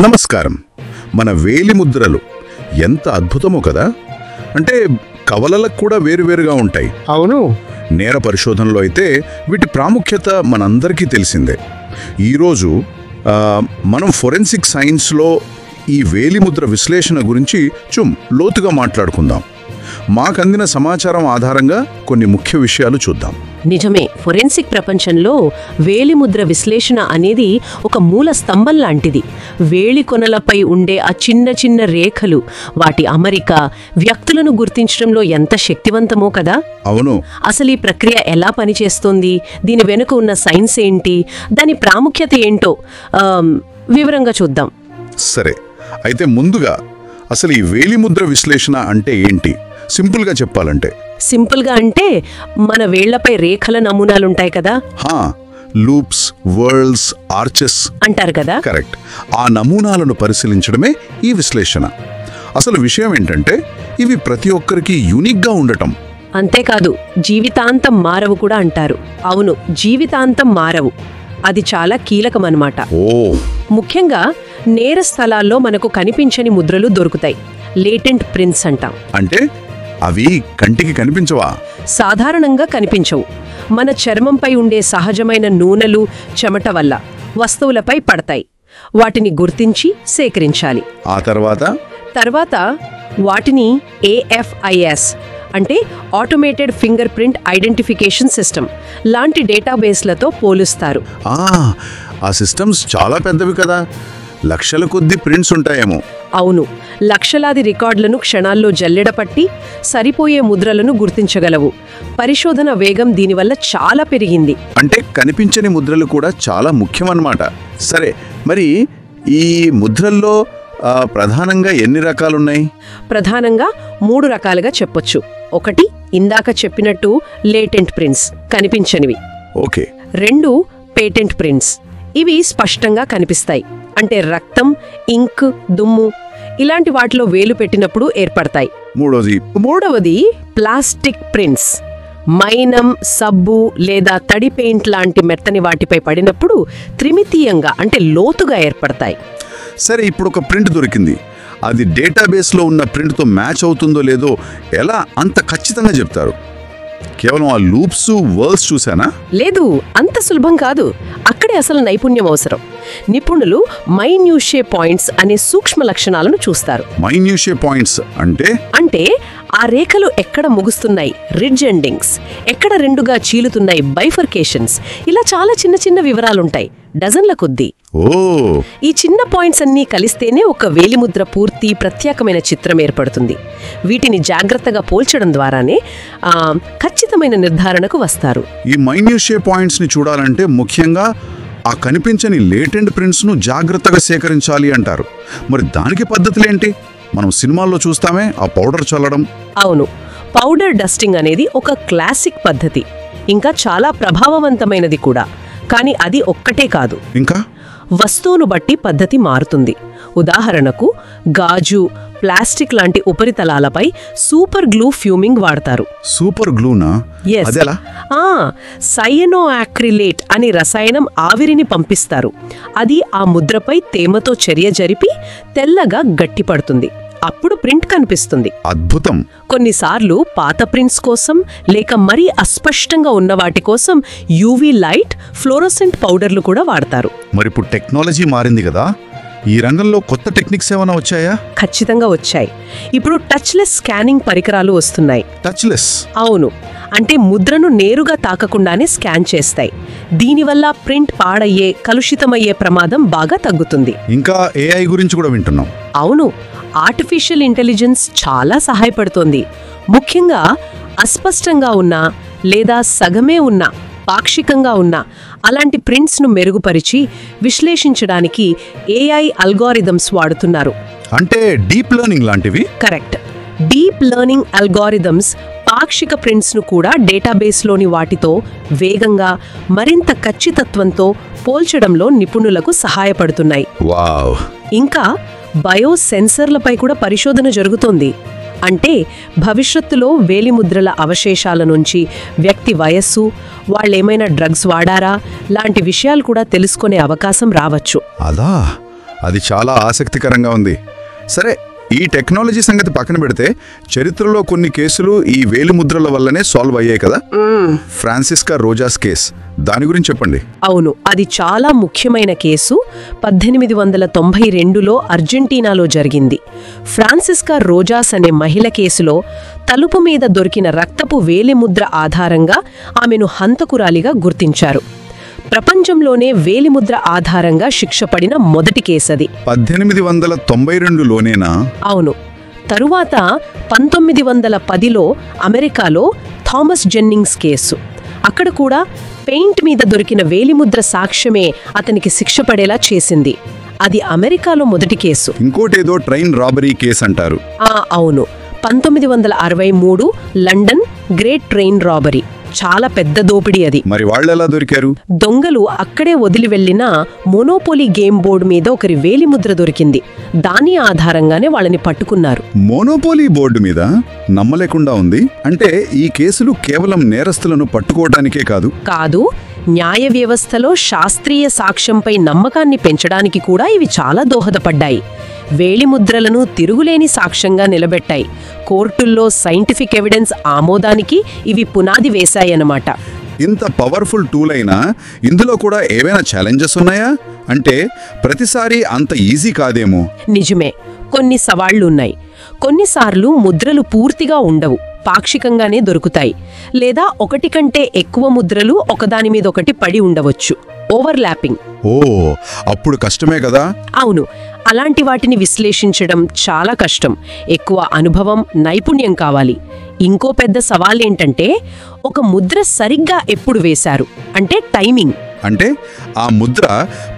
నమస్కారం. మన వేలిముద్రలు ఎంత అద్భుతమో కదా. అంటే కవలలకు కూడా వేరువేరుగా ఉంటాయి. అవును. నేర పరిశోధనలో అయితే వీటి ప్రాముఖ్యత మనందరికీ తెలిసిందే. ఈరోజు మనం ఫోరెన్సిక్ సైన్స్లో ఈ వేలిముద్ర విశ్లేషణ గురించి లోతుగా మాట్లాడుకుందాం. మాకందిన సమాచారం ఆధారంగా కొన్ని ముఖ్య విషయాలు చూద్దాం. నిజమే, ఫోరెన్సిక్ ప్రపంచంలో వేలిముద్ర విశ్లేషణ అనేది ఒక మూల స్తంభం లాంటిది. వేలి కొనలపై ఉండే ఆ చిన్న చిన్న రేఖలు, వాటి అమరిక వ్యక్తులను గుర్తించడంలో ఎంత శక్తివంతమో కదా. అవును. అసలు ఈ ప్రక్రియ ఎలా పనిచేస్తోంది, దీని వెనుక ఉన్న సైన్స్ ఏంటి, దాని ప్రాముఖ్యత ఏంటో వివరంగా చూద్దాం. సరే, అయితే ముందుగా అసలు ఈ వేలిముద్ర విశ్లేషణ అంటే ఏంటి? సింపుల్గా చెప్పాలంటే మన వేళ్లపై రేఖల నమూనాలుంటాయి కదా, లూప్స్, వర్ల్స్, ఆర్చెస్ అంటారు కదా. కరెక్ట్. ఆ నమూనాలను పరిశీలించడమే ఈ విశ్లేషణ. అసలు విషయం ఏంటంటే ఇవి ప్రతి ఒక్కరికి యూనిక్గా ఉండటం. అంతేకాదు, జీవితాంతం మారవు కూడా అంటారు. అవును, జీవితాంతం మారవు. అది చాలా కీలకమన్నమాట. ముఖ్యంగా నేర స్థలాల్లో మనకు కనిపించని ముద్రలు దొరుకుతాయి. లేటెంట్ ప్రింట్స్ అంటాం. అంటే అవి కంటికి కనిపించవా? సాధారణంగా కనిపించవు. మన చర్మంపై ఉండే సహజమైన నూనెలు, చెమట వల్ల వస్తువులపై పడతాయి. వాటిని గుర్తించి సేకరించాలి. ఆ తర్వాత వాటిని AFIS అంటే automated finger print identification system లాంటి డేటాబేస్లతో పోలుస్తారు. ఆ సిస్టమ్స్ చాలా పెద్దవి కదా, లక్షల కొద్ది ప్రింట్స్ ఉంటాయేమో. అవును, లక్షలాది రికార్డులను క్షణాల్లో జల్లెడపట్టి సరిపోయే ముద్రలను గుర్తించగలవు. పరిశోధన వేగం దీనివల్ల చాలా పెరిగింది. అంటే కనిపించని ముద్రలు కూడా చాలా ముఖ్యమన్నమాట. సరే, మరి ఈ ముద్రల్లో ప్రధానంగా ఎన్ని రకాలున్నాయి? ప్రధానంగా 3 రకాలుగా చెప్పొచ్చు. ఒకటి, ఇందాక చెప్పినట్టు లేటెంట్ ప్రింట్స్, కనిపించనివి. ఓకే. 2, patent prints. ఇవి స్పష్టంగా కనిపిస్తాయి. అంటే రక్తం, ఇంక్, దుమ్ము ఇలాంటి వాటిలో వేలు పెట్టినప్పుడు ఏర్పడతాయి. మూడవది ప్లాస్టిక్ ప్రింట్స్. మైనం, సబ్బు లేదా తడి పెయింట్ లాంటి మెత్తని వాటిపై పడినప్పుడు త్రిమితీయంగా అంటే లోతుగా ఏర్పడతాయి. సరే, ఇప్పుడు ఒక ప్రింట్ దొరికింది. అది డేటాబేస్లో ఉన్న ప్రింట్తో మ్యాచ్ అవుతుందో లేదో ఎలా అంత ఖచ్చితంగా చెప్తారు? కేవలం ఆ లూప్స్, వర్ల్స్ చూసానా? లేదు, అంత సులభం కాదు. అక్కడే అసలు నైపుణ్యం అవసరం. నిపుణులు మైన్యూషియే పాయింట్స్ అనే సూక్ష్మ లక్షణాలను చూస్తారు. మైన్యూషియే పాయింట్స్ అంటే ఆ రేఖలు ఎక్కడ ముగుస్తున్నాయి, రిడ్జ్ ఎండింగ్స్, ఎక్కడ రెండుగా చీలుతున్నాయి, బైఫర్కేషన్స్, ఇలా చాలా చిన్న చిన్న వివరాలుంటాయి, డజన్ల కొద్దీ. ఈ చిన్న పాయింట్స్ అన్నీ కలిస్తేనే ఒక వేలిముద్ర పూర్తి ప్రత్యేకమైన చిత్రం ఏర్పడుతుంది. వీటిని జాగ్రత్తగా పోల్చడం ద్వారానే ఖచ్చితమైన నిర్ధారణకు వస్తారు. ఈ మైన్యూషియే పాయింట్స్ ని చూడాలంటే ముఖ్యంగా ఆ కనిపించని లేటెంట్ ప్రింట్స్ ను జాగ్రత్తగా సేకరించాలి అంటారు. మరి దానికి పద్ధతులేంటి? మనం సినిమాల్లో చూస్తామే, ఆ పౌడర్ చల్లడం. అవును, పౌడర్ డస్టింగ్ అనేది ఒక క్లాసిక్ పద్ధతి, ఇంకా చాలా ప్రభావవంతమైనది కూడా. కానీ అది ఒక్కటే కాదు, ఇంకా వస్తువును బట్టి పద్ధతి మారుతుంది. ఉదాహరణకు గాజు, ప్లాస్టిక్ లాంటి ఉపరితలాలపై సూపర్ గ్లూ ఫ్యూమింగ్ వాడతారు. సూపర్ గ్లూనా? అదెలా? సయనోయాక్రిలేట్ అనే రసాయనం ఆవిరిని పంపిస్తారు. అది ఆ ముద్రపై తేమతో చర్య జరిపి తెల్లగా గట్టిపడుతుంది. అప్పుడు ప్రింట్ కనిపిస్తుంది. అద్భుతం. కొన్నిసార్లు పాత ప్రింట్స్ కోసం లేక మరీ అస్పష్టంగా ఉన్న వాటి కోసం యూవీ లైట్, ఫ్లోరోసెంట్ పౌడర్లు కూడా వాడతారు. మరి ఇప్పుడు టెక్నాలజీ మారింది కదా, ఈ రంగంలో కొత్త టెక్నిక్స్ ఏమైనా వచ్చాయా? ఖచ్చితంగా వచ్చాయి. ఇప్పుడు టచ్లెస్ స్కానింగ్ పరికరాలు వస్తున్నాయి. టచ్లెస్? అవును, అంటే ముద్రను నేరుగా తాకకుండానే స్కాన్ చేస్తాయి. దీనివల్ల ప్రింట్ పాడయ్యే, కలుషితమయ్యే ప్రమాదం బాగా తగ్గుతుంది. ఇంకా AI గురించి కూడా వింటున్నాం. అవును, ఆర్టిఫిషియల్ ఇంటెలిజెన్స్ చాలా సహాయపడుతోంది. ముఖ్యంగా అస్పష్టంగా ఉన్నా లేదా సగమే ఉన్నా, పాక్షికంగా ఉన్నా అలాంటి ప్రింట్స్ను మెరుగుపరిచి విశ్లేషించడానికి AI అల్గోరిథమ్స్ వాడుతున్నారు. అంటే డీప్ లెర్నింగ్ లాంటివి? కరెక్ట్. డీప్ లెర్నింగ్ అల్గోరిథమ్స్ పాక్షిక ప్రింట్స్ను కూడా డేటాబేస్లోని వాటితో వేగంగా, మరింత ఖచ్చితత్వంతో పోల్చడంలో నిపుణులకు సహాయపడుతున్నాయి. వావ్. ఇంకా బయోసెన్సర్లపై కూడా పరిశోధన జరుగుతోంది. అంటే భవిష్యత్తులో వేలిముద్రల అవశేషాల నుంచి వ్యక్తి వయస్సు, వాళ్ళేమైనా డ్రగ్స్ వాడారా లాంటి విషయాలు కూడా తెలుసుకునే అవకాశం రావచ్చు. అదా అది చాలా ఆసక్తికరంగా ఉంది. సరే, ఈ టెక్నాలజీ సంగతి పక్కన పెడితే చరిత్రలో కొన్ని కేసులు ఈ వేలిముద్రల వల్లనే సాల్వ్ అయ్యాయి కదా. ఫ్రాన్సిస్కా రోజాస్ కేస్, దాని గురించి చెప్పండి. అవును, అది చాలా ముఖ్యమైన కేసు. 1892లో అర్జెంటీనాలో జరిగింది. ఫ్రాన్సిస్కా రోజాస్ అనే మహిళ కేసులో తలుపు మీద దొరికిన రక్తపు వేలిముద్ర ఆధారంగా ఆమెను హంతకురాలిగా గుర్తించారు. ప్రపంచంలోనే వేలిముద్ర ఆధారంగా శిక్ష పడిన మొదటి కేసది. 1892లోనేనా? అవును. తరువాత 1910లో అమెరికాలో థామస్ జెన్నింగ్స్ కేసు. అక్కడ కూడా పెయింట్ మీద దొరికిన వేలిముద్ర సాక్ష్యమే అతనికి శిక్ష పడేలా చేసింది. అది అమెరికాలో మొదటి కేసు. ఇంకోటేదో ట్రైన్ రాబరీ కేసు అంటారు. అవును, 1963 లండన్ గ్రేట్ ట్రైన్ రాబరీ. చాలా పెద్ద దోపిడీ అది. మరి వాళ్ళెలా దొరికారు? దొంగలు అక్కడే వదిలి వెళ్లిన మోనోపోలీ గేమ్ బోర్డు మీద ఒకరి వేలిముద్ర దొరికింది. దాని ఆధారంగానే వాళ్ళని పట్టుకున్నారు. మోనోపోలీ బోర్డు మీద? నమ్మలేకుండా ఉంది. అంటే ఈ కేసులు కేవలం నేరస్తులను పట్టుకోవడానికే కాదు, న్యాయ వ్యవస్థలో శాస్త్రీయ సాక్ష్యంపై నమ్మకాన్ని పెంచడానికి కూడా ఇవి చాలా దోహదపడ్డాయి. వేలిముద్రలను తిరుగులేని సాక్ష్యంగా నిలబెట్టాయి. కోర్టుల్లో సైంటిఫిక్ ఎవిడెన్స్ ఆమోదానికి ఇవి పునాది వేశాయన్నమాట. ఇంత పవర్ఫుల్ టూల్ అయినా ఇందులో కూడా ఏవైనా ఛాలెంజెస్ ఉన్నాయా? అంటే ప్రతిసారి అంత ఈజీ కాదేమో. నిజమే, కొన్ని సవాళ్లున్నాయి. కొన్నిసార్లు ముద్రలు పూర్తిగా ఉండవు, పాక్షికంగానే దొరుకుతాయి. లేదా ఒకటి కంటే ఎక్కువ ముద్రలు ఒకదాని మీద ఒకటి పడి ఉండవచ్చు, ఓవర్లాపింగ్. అప్పుడు కష్టమే కదా. అవును, అలాంటి వాటిని విశ్లేషించడం చాలా కష్టం. ఎక్కువ అనుభవం, నైపుణ్యం కావాలి. ఇంకో పెద్ద సవాలేంటంటే ఒక ముద్ర సరిగ్గా ఎప్పుడు వేశారు అంటే టైమింగ్. అంటే ఆ ముద్ర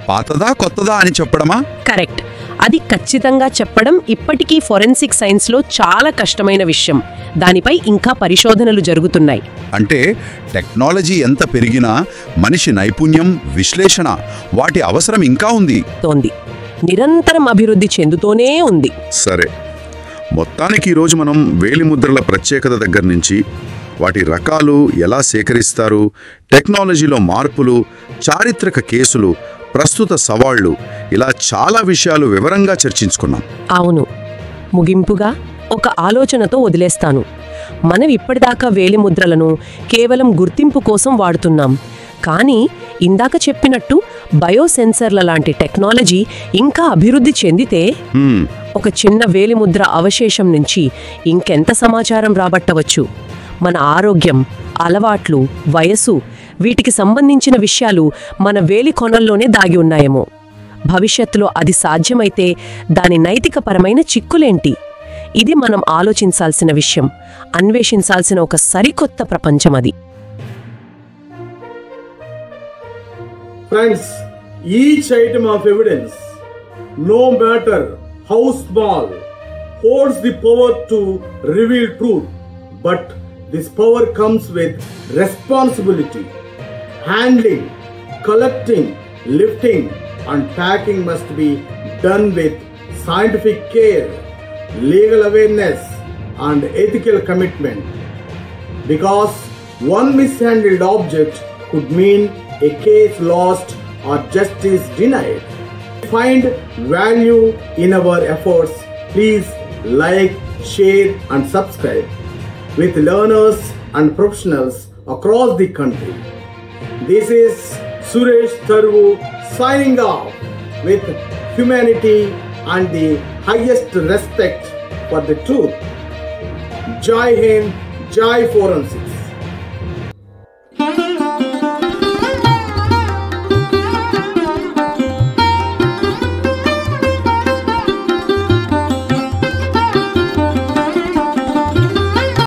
పాతదా కొత్తదా అని చెప్పడమా? కరెక్ట్. అది ఖచ్చితంగా చెప్పడం ఇప్పటికీ ఫోరెన్సిక్ సైన్స్లో చాలా కష్టమైన విషయం. దానిపై ఇంకా పరిశోధనలు జరుగుతున్నాయి. అంటే టెక్నాలజీ ఎంత పెరిగినా మనిషి నైపుణ్యం, విశ్లేషణ, వాటి అవసరం ఇంకా ఉంది. నిరంతరం అభివృద్ధి చెందుతూనే ఉంది. సరే, మొత్తానికి ఈరోజు మనం వేలిముద్రల ప్రత్యేకత దగ్గర నుంచి, వాటి రకాలు, ఎలా సేకరిస్తారు, టెక్నాలజీలో మార్పులు, చారిత్రక కేసులు, ప్రస్తుత సవాళ్లు, ఇలా చాలా విషయాలు వివరంగా చర్చించుకున్నాం. అవును, ముగింపుగా ఒక ఆలోచనతో వదిలేస్తాను. మనం ఇప్పటిదాకా వేలిముద్రలను కేవలం గుర్తింపు కోసం వాడుతున్నాం. కానీ ఇందాక చెప్పినట్టు బయోసెన్సర్ల లాంటి టెక్నాలజీ ఇంకా అభివృద్ధి చెందితే ఒక చిన్న వేలిముద్ర అవశేషం నుంచి ఇంకెంత సమాచారం రాబట్టవచ్చు. మన ఆరోగ్యం, అలవాట్లు, వయసు, వీటికి సంబంధించిన విషయాలు మన వేలి కొనల్లోనే దాగి ఉన్నాయేమో. భవిష్యత్తులో అది సాధ్యమైతే దాని నైతికపరమైన చిక్కులేంటి? ఇది మనం ఆలోచించాల్సిన విషయం, అన్వేషించాల్సిన ఒక సరికొత్త ప్రపంచం అది. Friends, each item of evidence, no matter how small, holds the power to reveal truth. But this power comes with responsibility. Handling, collecting, lifting, and packing must be done with scientific care, legal awareness, and ethical commitment. Because one mishandled object could mean a case lost or justice denied. Find value in our efforts. Please like, share, and subscribe with learners and professionals across the country. This is Suresh Tharu signing off with humanity and the highest respect for the truth. Jai Hind, Jai Forensics.